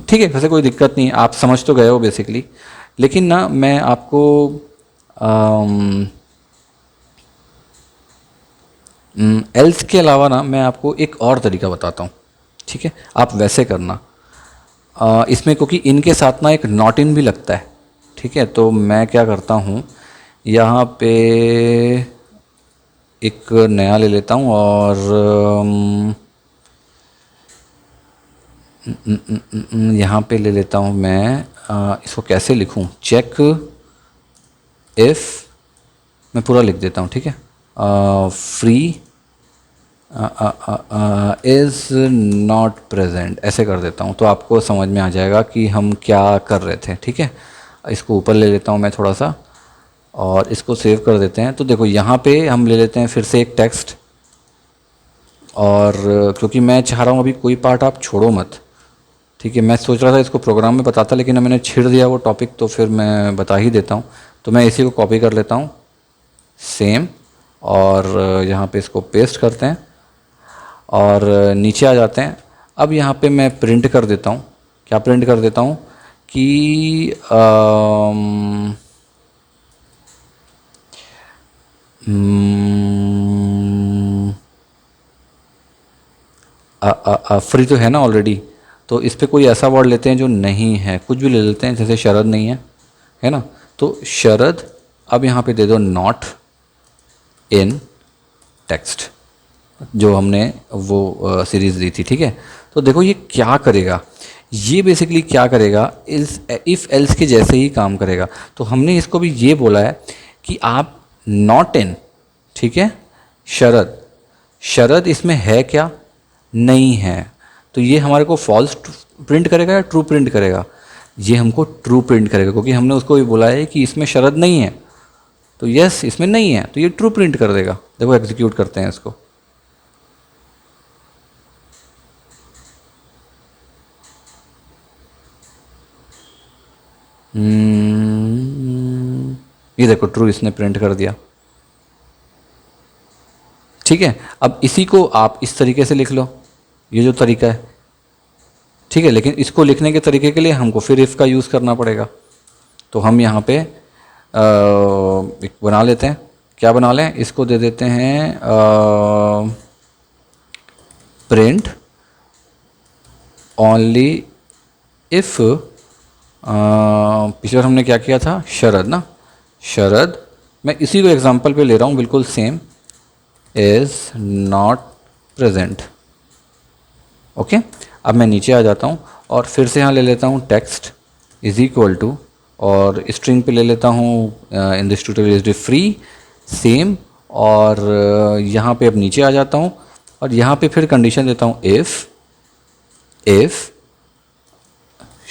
ठीक है, वैसे कोई दिक्कत नहीं, आप समझ तो गए हो बेसिकली। लेकिन ना मैं आपको एल्स के अलावा ना मैं आपको एक और तरीका बताता हूँ, ठीक है, आप वैसे करना। इसमें क्योंकि इनके साथ ना एक नॉट इन भी लगता है, ठीक है, तो मैं क्या करता हूँ, यहाँ पे एक नया ले लेता हूँ और यहाँ पे ले लेता हूँ मैं, इसको कैसे लिखूँ, चेक इफ़, मैं पूरा लिख देता हूँ, ठीक है, फ्री इज़ नॉट प्रेजेंट, ऐसे कर देता हूँ, तो आपको समझ में आ जाएगा कि हम क्या कर रहे थे, ठीक है। इसको ऊपर ले लेता हूँ मैं थोड़ा सा और इसको सेव कर देते हैं। तो देखो यहाँ पे हम ले लेते हैं फिर से एक टेक्स्ट, और क्योंकि मैं चाह रहा हूँ अभी कोई पार्ट आप छोड़ो मत, ठीक है, मैं सोच रहा था इसको प्रोग्राम में बताता, लेकिन मैंने छेड़ दिया वो टॉपिक, तो फिर मैं बता ही देता हूँ। तो मैं इसी को कॉपी कर लेता हूँ सेम, और यहाँ पे इसको पेस्ट करते हैं और नीचे आ जाते हैं। अब यहाँ पे मैं प्रिंट कर देता हूँ, क्या प्रिंट कर देता हूँ कि फ्री तो है ना ऑलरेडी, तो इस पर कोई ऐसा वर्ड लेते हैं जो नहीं है, कुछ भी ले लेते हैं, जैसे शरद नहीं है, है ना, तो शरद, अब यहाँ पे दे दो नॉट इन टेक्स्ट, जो हमने वो सीरीज़ दी थी, ठीक है। तो देखो ये क्या करेगा, ये बेसिकली क्या करेगा, इफ़ एल्स के जैसे ही काम करेगा। तो हमने इसको भी ये बोला है कि आप नॉट इन, ठीक है, शरद, शरद इसमें है क्या, नहीं है, तो ये हमारे को फॉल्स प्रिंट करेगा या ट्रू प्रिंट करेगा, ये हमको ट्रू प्रिंट करेगा, क्योंकि हमने उसको भी बोला है कि इसमें शरद नहीं है, तो यस इसमें नहीं है, तो ये ट्रू प्रिंट कर देगा। देखो एग्जीक्यूट करते हैं इसको, ये देखो ट्रू इसने प्रिंट कर दिया, ठीक है। अब इसी को आप इस तरीके से लिख लो, ये जो तरीका है, ठीक है, लेकिन इसको लिखने के तरीके के लिए हमको फिर इफ़ का यूज़ करना पड़ेगा। तो हम यहाँ पे एक बना लेते हैं, क्या बना लें, इसको दे देते हैं प्रिंट ओनली इफ़, पिछले बार हमने क्या किया था, शरद ना, शरद, मैं इसी को एग्जांपल पे ले रहा हूँ, बिल्कुल same, is not present. Okay, अब मैं नीचे आ जाता हूँ और फिर से यहाँ ले लेता हूँ टेक्स्ट इज इक्वल टू, और स्ट्रिंग पे ले लेता हूँ in this tutorial is free same, और यहाँ पे अब नीचे आ जाता हूँ और यहाँ पे फिर कंडीशन देता हूँ इफ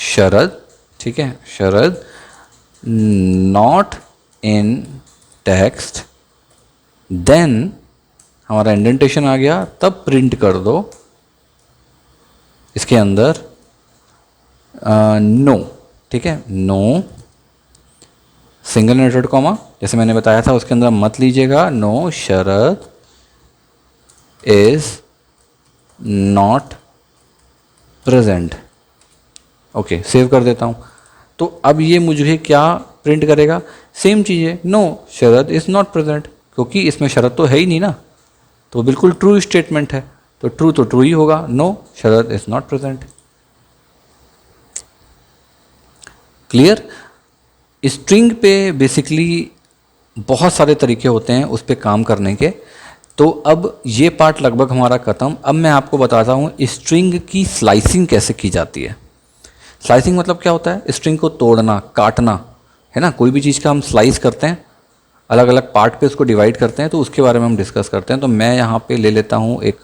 शरद, ठीक है, शरद नॉट इन टेक्स्ट, देन हमारा इंडेंटेशन आ गया, तब प्रिंट कर दो इसके अंदर नो, ठीक है, नो सिंगल इनवर्टेड कॉमा, जैसे मैंने बताया था उसके अंदर मत लीजिएगा, no Sharad is not present. Okay, save कर देता हूँ। तो अब ये मुझे क्या प्रिंट करेगा, सेम चीज़ है, no Sharad is not present, क्योंकि इसमें शरद तो है ही नहीं ना, तो बिल्कुल ट्रू स्टेटमेंट है, तो ट्रू ही होगा, no Sharad is not present. Clear? String पे बेसिकली बहुत सारे तरीके होते हैं उस पर काम करने के। तो अब ये पार्ट लगभग हमारा ख़त्म। अब मैं आपको बताता हूँ स्ट्रिंग की स्लाइसिंग कैसे की जाती है। स्लाइसिंग मतलब क्या होता है, स्ट्रिंग को तोड़ना, काटना, है ना। कोई भी चीज़ का हम स्लाइस करते हैं, अलग अलग पार्ट पे उसको डिवाइड करते हैं, तो उसके बारे में हम डिस्कस करते हैं। तो मैं यहाँ पे ले लेता हूँ एक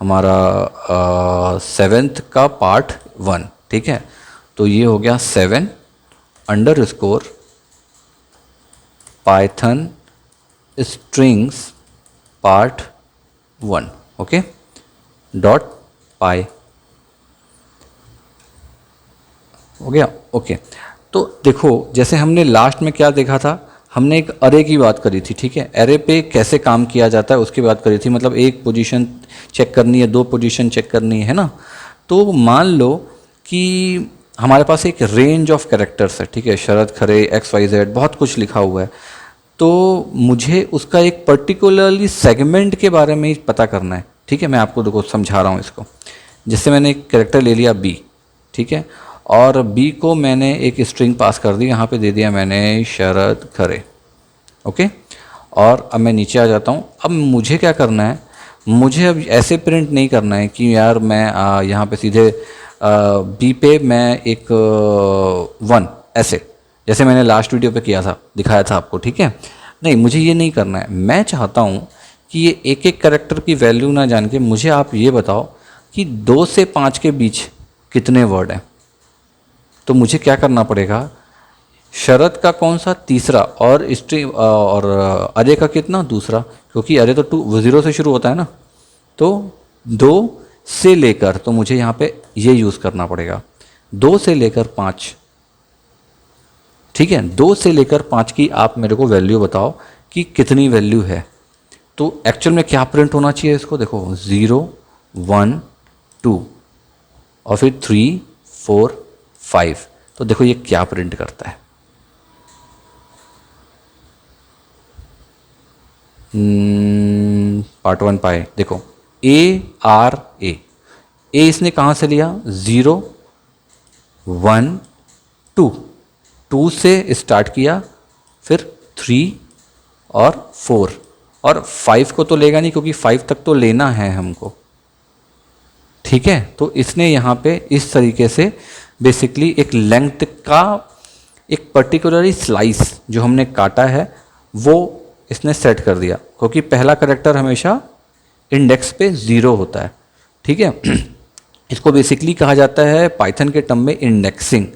हमारा 7th का पार्ट 1, ठीक है। तो ये हो गया 7__ Python strings part 1, okay, .py हो गया। ओके, तो देखो जैसे हमने लास्ट में क्या देखा था, हमने एक अरे की बात करी थी, ठीक है। अरे पे कैसे काम किया जाता है उसकी बात करी थी, मतलब एक पोजीशन चेक करनी है, 2 पोजीशन चेक करनी है ना। तो मान लो कि हमारे पास एक रेंज ऑफ कैरेक्टर्स है, ठीक है, शरद खरे XYZ बहुत कुछ लिखा हुआ है। तो मुझे उसका एक पर्टिकुलरली सेगमेंट के बारे में ही पता करना है, ठीक है। मैं आपको देखो समझा रहा हूँ इसको। जैसे मैंने एक कैरेक्टर ले लिया B, ठीक है, और B को मैंने एक स्ट्रिंग पास कर दी, यहाँ पे दे दिया मैंने शरद खरे, ओके। और अब मैं नीचे आ जाता हूँ। अब मुझे क्या करना है, मुझे अब ऐसे प्रिंट नहीं करना है कि यार मैं यहाँ पे सीधे B पे मैं एक 1 ऐसे, जैसे मैंने लास्ट वीडियो पे किया था, दिखाया था आपको, ठीक है। नहीं, मुझे ये नहीं करना है। मैं चाहता हूँ कि ये एक एक कैरेक्टर की वैल्यू ना जान के मुझे आप ये बताओ कि 2 से 5 के बीच कितने वर्ड हैं। तो मुझे क्या करना पड़ेगा, शरद का कौन सा तीसरा, और स्ट्रिंग और अरे का कितना दूसरा, क्योंकि अरे तो 0 से शुरू होता है ना। तो 2 से लेकर, तो मुझे यहाँ पे ये यूज़ करना पड़ेगा, 2 से लेकर 5, ठीक है। 2 से लेकर 5 की आप मेरे को वैल्यू बताओ कि कितनी वैल्यू है। तो एक्चुअल में क्या प्रिंट होना चाहिए इसको, देखो 0 1 2 और फिर 3 4 5। तो देखो ये क्या प्रिंट करता है, पार्ट 1 पाए, देखो A इसने कहाँ से लिया, 0 1 2 से स्टार्ट किया, फिर 3 और 4, और 5 को तो लेगा नहीं क्योंकि 5 तक तो लेना है हमको, ठीक है। तो इसने यहाँ पे इस तरीके से बेसिकली एक लेंथ का एक पर्टिकुलरली स्लाइस जो हमने काटा है वो इसने सेट कर दिया, क्योंकि पहला कैरेक्टर हमेशा इंडेक्स पे 0 होता है, ठीक है। इसको बेसिकली कहा जाता है पाइथन के टर्म में इंडेक्सिंग।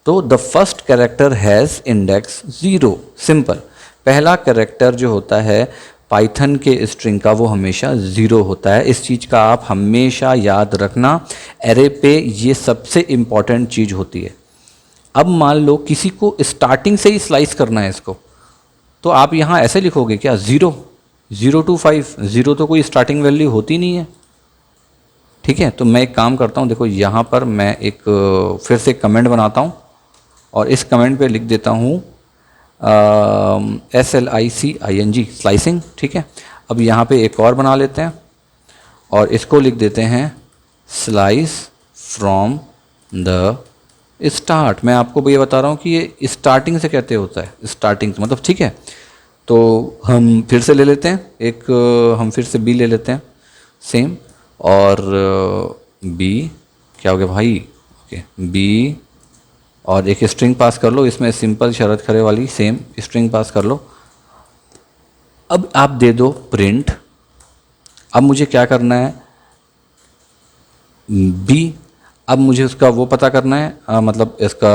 तो the first character has index 0, simple. पहला कैरेक्टर जो होता है पाइथन के स्ट्रिंग का वो हमेशा 0 होता है। इस चीज़ का आप हमेशा याद रखना, एरे पे ये सबसे इम्पॉर्टेंट चीज़ होती है। अब मान लो किसी को स्टार्टिंग से ही स्लाइस करना है इसको, तो आप यहाँ ऐसे लिखोगे क्या, 0 0 to 5, 0 तो कोई स्टार्टिंग वैल्यू होती नहीं है, ठीक है। तो मैं एक काम करता हूँ, देखो यहाँ पर मैं एक फिर से कमेंट बनाता हूँ और इस कमेंट पे लिख देता हूँ SLICING स्लाइसिंग, ठीक है। अब यहाँ पे एक और बना लेते हैं और इसको लिख देते हैं स्लाइस फ्रॉम द स्टार्ट, मैं आपको ये बता रहा हूँ कि ये स्टार्टिंग से कहते होता है, स्टार्टिंग से मतलब, ठीक है। तो हम फिर से ले लेते हैं एक, हम फिर से बी ले लेते हैं सेम, और बी क्या हो गया भाई, ओके बी, और एक स्ट्रिंग पास कर लो इसमें, सिंपल शरत खरे वाली सेम स्ट्रिंग पास कर लो। अब आप दे दो प्रिंट, अब मुझे क्या करना है, बी, अब मुझे उसका वो पता करना है, मतलब इसका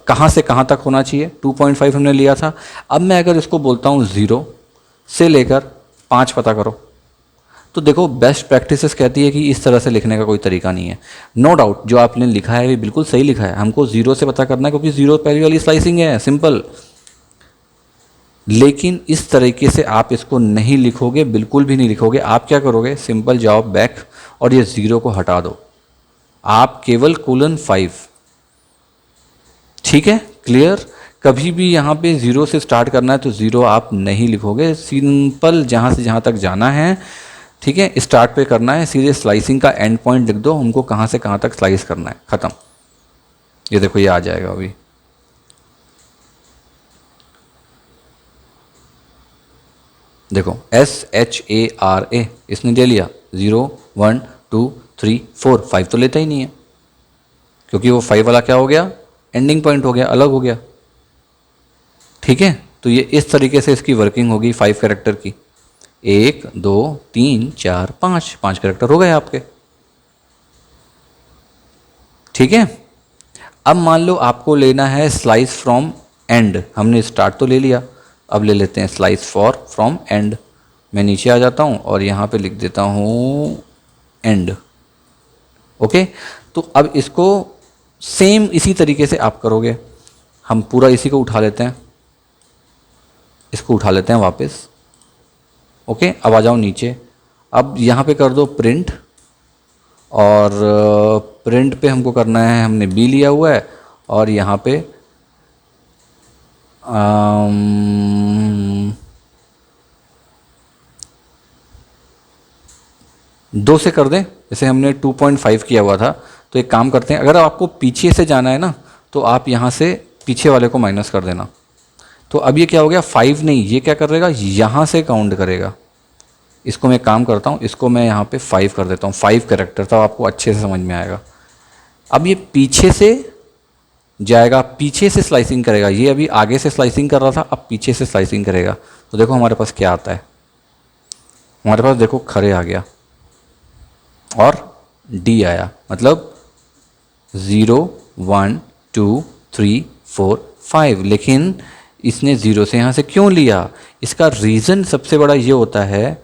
कहाँ से कहाँ तक होना चाहिए, 2.5 हमने लिया था। अब मैं अगर इसको बोलता हूँ 0 से लेकर 5 पता करो, तो देखो बेस्ट प्रैक्टिसेस कहती है कि इस तरह से लिखने का कोई तरीका नहीं है। नो डाउट जो आपने लिखा है वो बिल्कुल सही लिखा है, हमको 0 से पता करना है क्योंकि 0 पहली वाली स्लाइसिंग है, सिंपल। लेकिन इस तरीके से आप इसको नहीं लिखोगे, बिल्कुल भी नहीं लिखोगे। आप क्या करोगे, सिंपल जाओ बैक और ये 0 को हटा दो, आप केवल :5, ठीक है, क्लियर। कभी भी यहाँ पे 0 से स्टार्ट करना है तो 0 आप नहीं लिखोगे, सिंपल जहाँ से जहाँ तक जाना है, ठीक है, स्टार्ट पे करना है, सीधे स्लाइसिंग का एंड पॉइंट लिख दो, हमको कहाँ से कहाँ तक स्लाइस करना है, ख़त्म। ये देखो ये आ जाएगा अभी, देखो SHARA इसने ले लिया, 0 1 2 3 4 5 तो लेता ही नहीं है, क्योंकि वो 5 वाला क्या हो गया, एंडिंग पॉइंट हो गया, अलग हो गया, ठीक है। तो ये इस तरीके से इसकी वर्किंग होगी 5 कैरेक्टर की, 1 2 3 4 5 कैरेक्टर हो गए आपके, ठीक है। अब मान लो आपको लेना है स्लाइस फ्रॉम एंड, हमने स्टार्ट तो ले लिया, अब ले लेते हैं स्लाइस फॉर फ्रॉम एंड। मैं नीचे आ जाता हूँ और यहाँ पे लिख देता हूँ एंड, ओके। तो अब इसको सेम इसी तरीके से आप करोगे, हम पूरा इसी को उठा लेते हैं, इसको उठा लेते हैं वापस, ओके। अब आ जाओ नीचे, अब यहाँ पे कर दो प्रिंट, और प्रिंट पे हमको करना है, हमने बी लिया हुआ है, और यहाँ पे 2 से कर दें, जैसे हमने 2.5 किया हुआ था। तो एक काम करते हैं, अगर आपको पीछे से जाना है ना तो आप यहाँ से पीछे वाले को माइनस कर देना। तो अब ये क्या हो गया, 5 नहीं, ये क्या करेगा, यहाँ से काउंट करेगा। इसको मैं काम करता हूँ, इसको मैं यहाँ पे 5 कर देता हूँ, 5 कैरेक्टर, तब आपको अच्छे से समझ में आएगा। अब ये पीछे से जाएगा, पीछे से स्लाइसिंग करेगा, ये अभी आगे से स्लाइसिंग कर रहा था, अब पीछे से स्लाइसिंग करेगा। तो देखो हमारे पास क्या आता है, हमारे पास देखो खरे आ गया और डी आया, मतलब 0 1 2 3 4 5। लेकिन इसने 0 से यहाँ से क्यों लिया, इसका रीज़न सबसे बड़ा ये होता है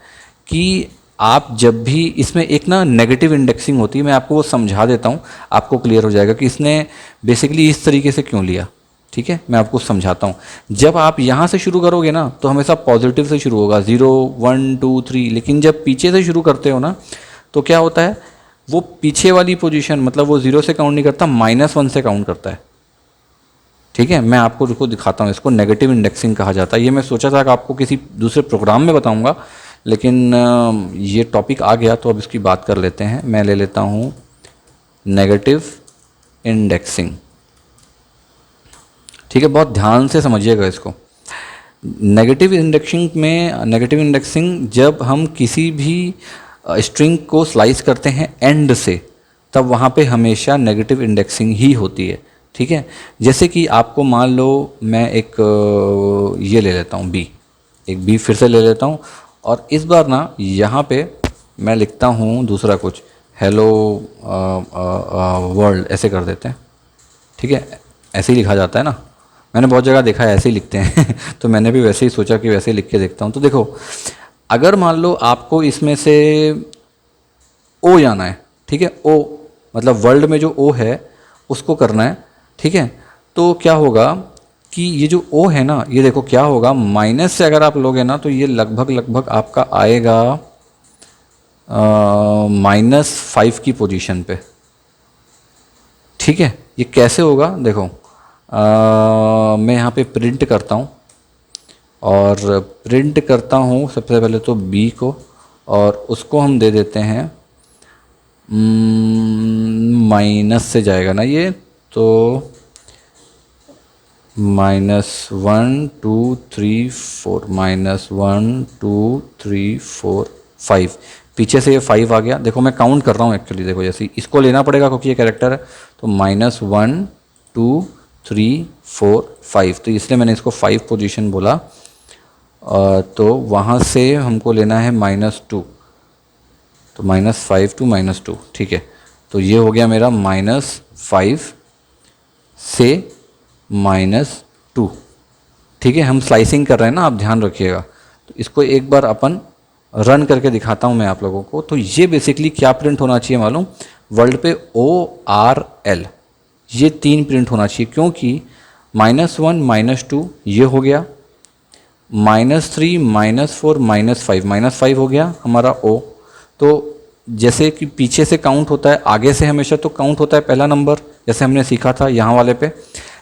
कि आप जब भी इसमें एक ना नेगेटिव इंडेक्सिंग होती है, मैं आपको वो समझा देता हूँ, आपको क्लियर हो जाएगा कि इसने बेसिकली इस तरीके से क्यों लिया, ठीक है। मैं आपको समझाता हूँ, जब आप यहाँ से शुरू करोगे ना तो हमेशा पॉजिटिव से शुरू होगा, 0 1 2 3, लेकिन जब पीछे से शुरू करते हो ना तो क्या होता है, वो पीछे वाली पोजीशन, मतलब वो 0 से काउंट नहीं करता, -1 से काउंट करता है, ठीक है। मैं आपको इसको दिखाता हूँ, इसको नेगेटिव इंडेक्सिंग कहा जाता है। ये मैं सोचा था कि आपको किसी दूसरे प्रोग्राम में बताऊँगा, लेकिन ये टॉपिक आ गया तो अब इसकी बात कर लेते हैं। मैं ले लेता हूँ नेगेटिव इंडेक्सिंग, ठीक है, बहुत ध्यान से समझिएगा इसको। नेगेटिव इंडेक्सिंग जब हम किसी भी स्ट्रिंग को स्लाइस करते हैं एंड से, तब वहाँ पे हमेशा नेगेटिव इंडेक्सिंग ही होती है, ठीक है। जैसे कि आपको मान लो मैं एक ये ले लेता हूँ बी, एक बी फिर से ले लेता हूँ, और इस बार ना यहाँ पे मैं लिखता हूँ दूसरा कुछ, हेलो वर्ल्ड ऐसे कर देते हैं, ठीक है। ऐसे ही लिखा जाता है ना, मैंने बहुत जगह देखा है ऐसे ही लिखते हैं तो मैंने भी वैसे ही सोचा कि वैसे ही लिख के देखता हूँ। तो देखो अगर मान लो आपको इसमें से ओ जाना है, ठीक है, ओ मतलब वर्ल्ड में जो ओ है उसको करना है, ठीक है। तो क्या होगा कि ये जो ओ है ना, ये देखो क्या होगा, माइनस से अगर आप लोगे ना तो ये लगभग आपका आएगा -5 की पोजीशन पे, ठीक है। ये कैसे होगा देखो, मैं यहाँ पे प्रिंट करता हूँ, और प्रिंट करता हूँ सबसे पहले तो बी को, और उसको हम दे देते हैं माइनस से जाएगा ना ये, तो -1 2 3 4, -1 2 3 4 5, पीछे से ये 5 आ गया। देखो मैं काउंट कर रहा हूँ एक्चुअली, देखो जैसे इसको लेना पड़ेगा क्योंकि ये कैरेक्टर है, तो -1 2 3 4 5, तो इसलिए मैंने इसको 5 पोजीशन बोला। तो वहाँ से हमको लेना है -2, तो -5 to -2, ठीक है। तो ये हो गया मेरा -5 से -2, ठीक है। हम स्लाइसिंग कर रहे हैं ना, आप ध्यान रखिएगा। तो इसको एक बार अपन रन करके दिखाता हूँ मैं आप लोगों को। तो ये बेसिकली क्या प्रिंट होना चाहिए मालूम, वर्ल्ड पे ORL, ये 3 प्रिंट होना चाहिए, क्योंकि -1 -2 ये हो गया, -3 -4 -5 हो गया हमारा O। तो जैसे कि पीछे से काउंट होता है, आगे से हमेशा तो काउंट होता है पहला नंबर, जैसे हमने सीखा था यहाँ वाले पे,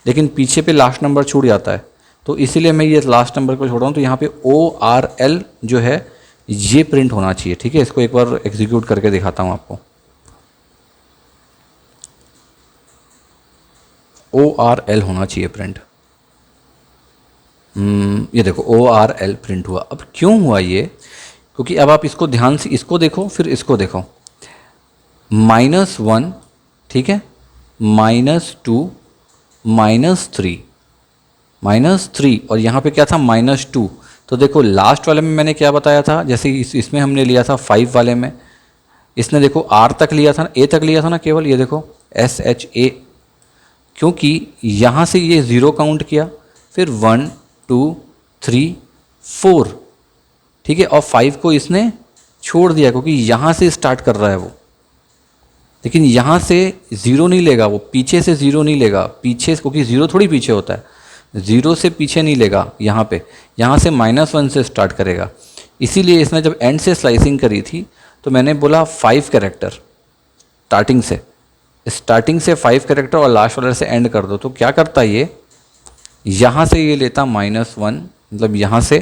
लेकिन पीछे पे लास्ट नंबर छूट जाता है। तो इसीलिए मैं ये लास्ट नंबर को छोड़ रहा हूँ। तो यहाँ पे ORL जो है ये प्रिंट होना चाहिए, ठीक है। इसको एक बार एग्जीक्यूट करके दिखाता हूँ आपको। ORL होना चाहिए प्रिंट। ये देखो ORL प्रिंट हुआ। अब क्यों हुआ ये, क्योंकि अब आप इसको ध्यान से इसको देखो, फिर इसको देखो। -1, ठीक है, -2 -3 और यहाँ पे क्या था -2। तो देखो लास्ट वाले में मैंने क्या बताया था, जैसे इसमें हमने लिया था 5 वाले में, इसने देखो R तक लिया था ना, A तक लिया था ना केवल, ये देखो SHA, क्योंकि यहाँ से ये 0 काउंट किया, फिर 1 2 3 4, ठीक है, और 5 को इसने छोड़ दिया क्योंकि यहाँ से स्टार्ट कर रहा है वो। लेकिन यहाँ से 0 नहीं लेगा वो, पीछे से 0 नहीं लेगा, पीछे, क्योंकि 0 थोड़ी पीछे होता है, 0 से पीछे नहीं लेगा यहाँ पे, यहाँ से -1 से स्टार्ट करेगा। इसीलिए इसने जब एंड से स्लाइसिंग करी थी तो मैंने बोला 5 कैरेक्टर स्टार्टिंग से 5 कैरेक्टर और लास्ट वाले से एंड कर दो। तो क्या करता ये, यहाँ से ये लेता -1, मतलब यहाँ से,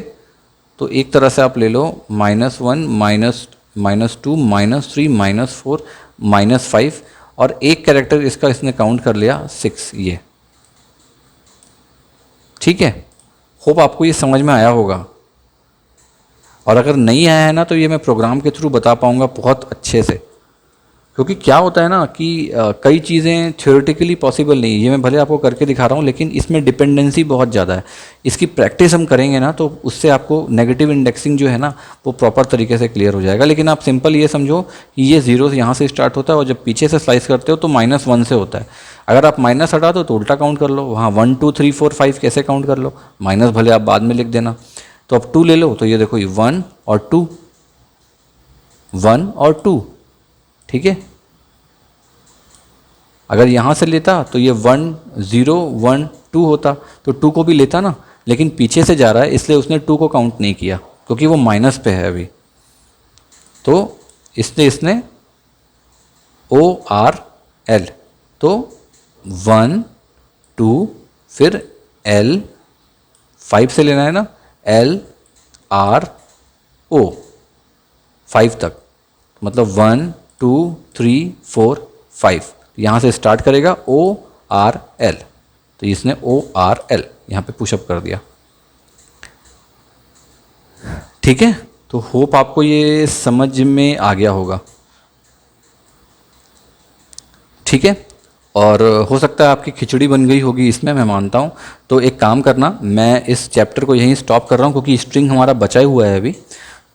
तो एक तरह से आप ले लो -1 -2 -3 -4 -5, और एक कैरेक्टर इसका इसने काउंट कर लिया 6, ये ठीक है। होप आपको ये समझ में आया होगा, और अगर नहीं आया है ना तो ये मैं प्रोग्राम के थ्रू बता पाऊँगा बहुत अच्छे से, क्योंकि क्या होता है ना कि कई चीज़ें थ्योरेटिकली पॉसिबल नहीं है। ये मैं भले आपको करके दिखा रहा हूँ, लेकिन इसमें डिपेंडेंसी बहुत ज़्यादा है। इसकी प्रैक्टिस हम करेंगे ना तो उससे आपको नेगेटिव इंडेक्सिंग जो है ना वो प्रॉपर तरीके से क्लियर हो जाएगा। लेकिन आप सिंपल ये समझो कि ये 0 यहाँ से स्टार्ट होता है, और जब पीछे से स्लाइस करते हो तो -1 से होता है। अगर आप माइनस हटा दो तो उल्टा काउंट कर लो, वहाँ 1 2 3 4 5 कैसे काउंट कर लो, माइनस भले आप बाद में लिख देना। तो अब 2 ले लो, तो ये देखो 1 और 2, 1 और 2, ठीक है। अगर यहाँ से लेता तो ये 1 0 1 2 होता, तो 2 को भी लेता ना, लेकिन पीछे से जा रहा है इसलिए उसने 2 को काउंट नहीं किया क्योंकि वो माइनस पे है अभी। तो इसने ORL, तो 1 2 फिर L, 5 से लेना है ना, LRO 5 तक, मतलब 1 2 3 4 5, यहाँ से स्टार्ट करेगा ORL, तो इसने ORL यहाँ पे पुशअप कर दिया, ठीक है। तो होप आपको ये समझ में आ गया होगा, ठीक है। और हो सकता है आपकी खिचड़ी बन गई होगी इसमें, मैं मानता हूँ। तो एक काम करना, मैं इस चैप्टर को यहीं स्टॉप कर रहा हूँ क्योंकि स्ट्रिंग हमारा बचा हुआ है अभी।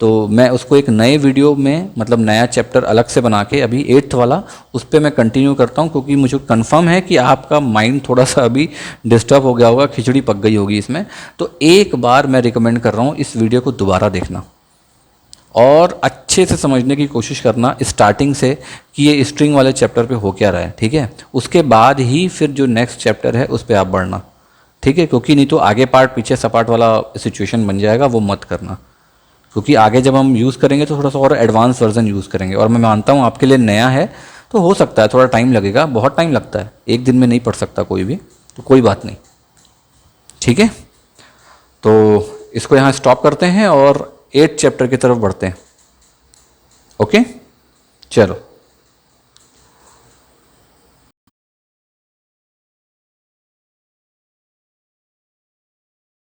तो मैं उसको एक नए वीडियो में, मतलब नया चैप्टर अलग से बना के, अभी 8th वाला, उस पर मैं कंटिन्यू करता हूँ, क्योंकि मुझे कंफर्म है कि आपका माइंड थोड़ा सा अभी डिस्टर्ब हो गया होगा, खिचड़ी पक गई होगी इसमें। तो एक बार मैं रिकमेंड कर रहा हूँ इस वीडियो को दोबारा देखना और अच्छे से समझने की कोशिश करना स्टार्टिंग से कि ये स्ट्रिंग वाले चैप्टर पे हो क्या रहा है, ठीक है। उसके बाद ही फिर जो नेक्स्ट चैप्टर है उस पर आप बढ़ना, ठीक है, क्योंकि नहीं तो आगे पार्ट पीछे सपाट वाला सिचुएशन बन जाएगा, वो मत करना। क्योंकि आगे जब हम यूज़ करेंगे तो थोड़ा सा और एडवांस वर्जन यूज़ करेंगे, और मैं मानता हूँ आपके लिए नया है तो हो सकता है थोड़ा टाइम लगेगा, बहुत टाइम लगता है, एक दिन में नहीं पढ़ सकता कोई भी, तो कोई बात नहीं, ठीक है। तो इसको यहाँ स्टॉप करते हैं और 8th चैप्टर की तरफ बढ़ते हैं। ओके, चलो।